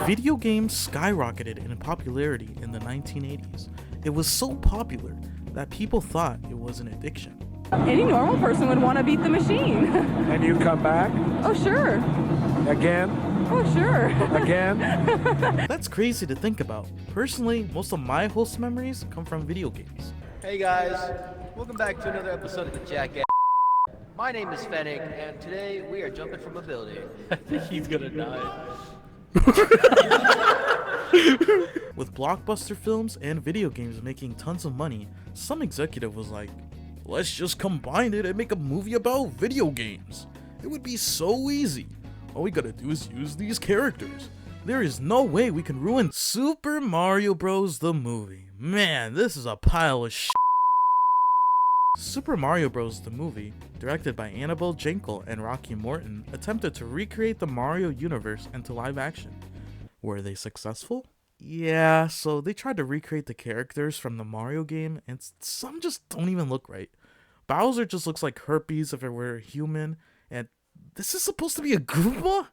Video games skyrocketed in popularity in the 1980s. It was so popular that people thought it was an addiction. Any normal person would want to beat the machine. And you come back Oh, sure. again, Oh, sure. again. That's crazy to think about. Personally, most of my host memories come from video games. Hey guys, welcome back to another episode of the Jackass. My name is Fennec, and today we are jumping from a building. I think he's gonna die. With blockbuster films and video games making tons of money, some executive was like, let's just combine it and make a movie about video games. It would be so easy. All we gotta do is use these characters. There is no way we can ruin Super Mario Bros. The movie. Man, this is a pile of shit. Super Mario Bros. The movie, directed by Annabelle Jankel and Rocky Morton, attempted to recreate the Mario universe into live action. Were they successful? Yeah, so they tried to recreate the characters from the Mario game, and some just don't even look right. Bowser just looks like herpes if it were a human, and this is supposed to be a Goomba?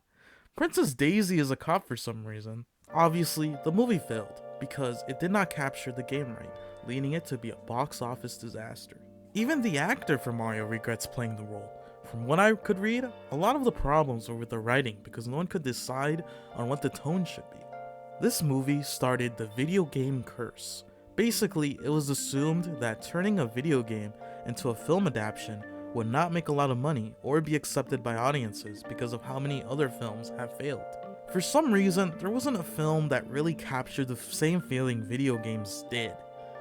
Princess Daisy is a cop for some reason. Obviously, the movie failed, because it did not capture the game right, leading it to be a box office disaster. Even the actor for Mario regrets playing the role. From what I could read, a lot of the problems were with the writing because no one could decide on what the tone should be. This movie started the video game curse. Basically, it was assumed that turning a video game into a film adaptation would not make a lot of money or be accepted by audiences because of how many other films have failed. For some reason, there wasn't a film that really captured the same feeling video games did.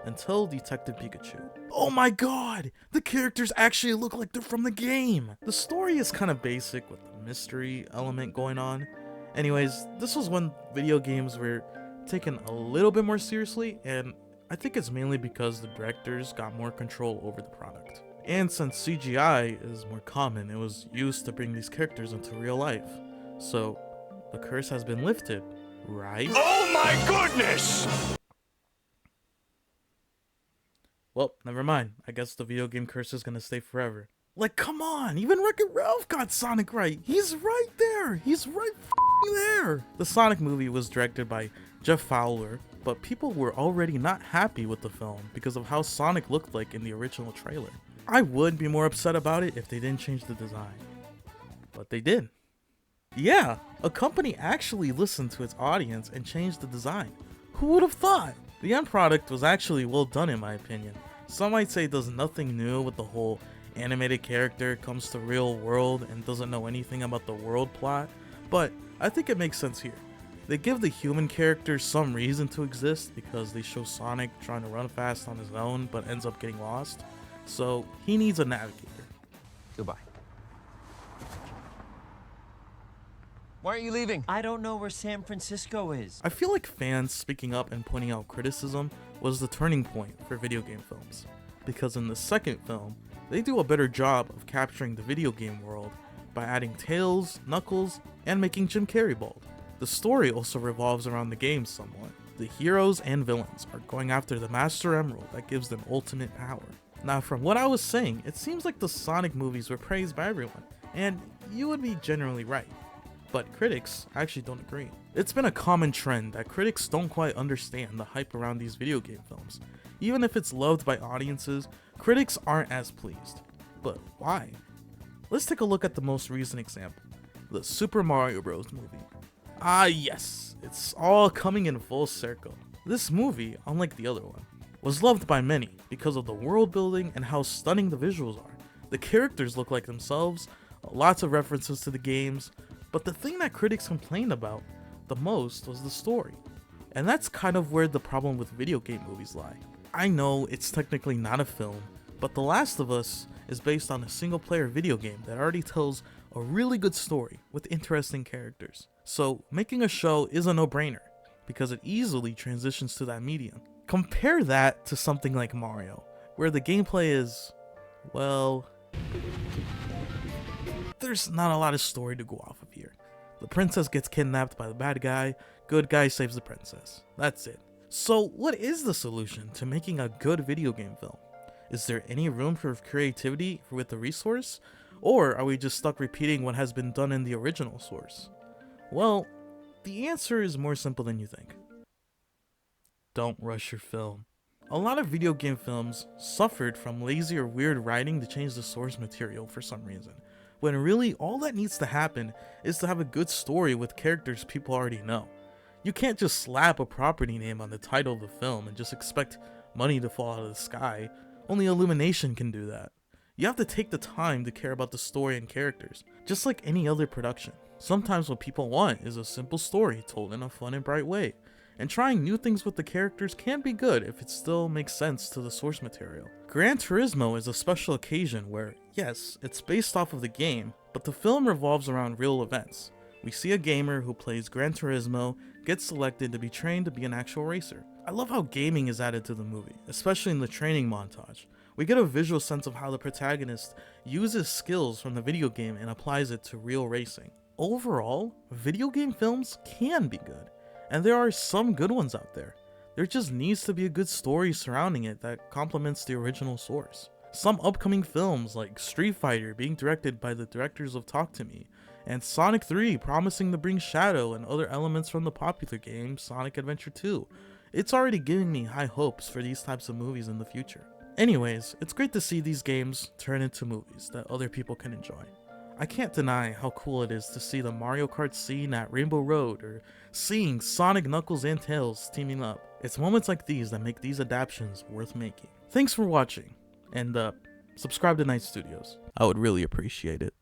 Until Detective Pikachu. Oh my god! The characters actually look like they're from the game! The story is kind of basic with the mystery element going on. Anyways, this was when video games were taken a little bit more seriously, and I think it's mainly because the directors got more control over the product. And since CGI is more common, it was used to bring these characters into real life. So, the curse has been lifted, right? Oh my goodness! Well, never mind. I guess the video game curse is gonna stay forever. Like, come on! Even Wreck-It Ralph got Sonic right! He's right there! He's right there! The Sonic movie was directed by Jeff Fowler, but people were already not happy with the film because of how Sonic looked like in the original trailer. I would be more upset about it if they didn't change the design. But they did. Yeah, a company actually listened to its audience and changed the design. Who would have thought? The end product was actually well done in my opinion. Some might say it does nothing new with the whole animated character comes to real world and doesn't know anything about the world plot, but I think it makes sense here. They give the human characters some reason to exist because they show Sonic trying to run fast on his own but ends up getting lost, so he needs a navigator. Goodbye. Why aren't you leaving? I don't know where San Francisco is. I feel like fans speaking up and pointing out criticism was the turning point for video game films, because in the second film, they do a better job of capturing the video game world by adding Tails, Knuckles, and making Jim Carrey bald. The story also revolves around the game somewhat. The heroes and villains are going after the Master Emerald that gives them ultimate power. Now from what I was saying, it seems like the Sonic movies were praised by everyone, and you would be generally right. But critics actually don't agree. It's been a common trend that critics don't quite understand the hype around these video game films. Even if it's loved by audiences, critics aren't as pleased. But why? Let's take a look at the most recent example, the Super Mario Bros. Movie. Ah yes, it's all coming in full circle. This movie, unlike the other one, was loved by many because of the world building and how stunning the visuals are. The characters look like themselves, lots of references to the games, but the thing that critics complained about the most was the story. And that's kind of where the problem with video game movies lie. I know it's technically not a film, but The Last of Us is based on a single player video game that already tells a really good story with interesting characters. So making a show is a no-brainer because it easily transitions to that medium. Compare that to something like Mario, where the gameplay is, well, there's not a lot of story to go off of here. The princess gets kidnapped by the bad guy, good guy saves the princess. That's it. So what is the solution to making a good video game film? Is there any room for creativity with the resource? Or are we just stuck repeating what has been done in the original source? Well, The answer is more simple than you think. Don't rush your film. A lot of video game films suffered from lazy or weird writing to change the source material for some reason, when really all that needs to happen is to have a good story with characters people already know. You can't just slap a property name on the title of the film and just expect money to fall out of the sky. Only Illumination can do that. You have to take the time to care about the story and characters, just like any other production. Sometimes what people want is a simple story told in a fun and bright way, and trying new things with the characters can be good if it still makes sense to the source material. Gran Turismo is a special occasion where, yes, it's based off of the game, but the film revolves around real events. We see a gamer who plays Gran Turismo get selected to be trained to be an actual racer. I love how gaming is added to the movie, especially in the training montage. We get a visual sense of how the protagonist uses skills from the video game and applies it to real racing. Overall, video game films can be good, and there are some good ones out there. There just needs to be a good story surrounding it that complements the original source. Some upcoming films like Street Fighter being directed by the directors of Talk To Me, and Sonic 3 promising to bring Shadow and other elements from the popular game Sonic Adventure 2. It's already giving me high hopes for these types of movies in the future. Anyways, it's great to see these games turn into movies that other people can enjoy. I can't deny how cool it is to see the Mario Kart scene at Rainbow Road, or seeing Sonic, Knuckles, and Tails teaming up. It's moments like these that make these adaptations worth making. Thanks for watching, and subscribe to Night Studios. I would really appreciate it.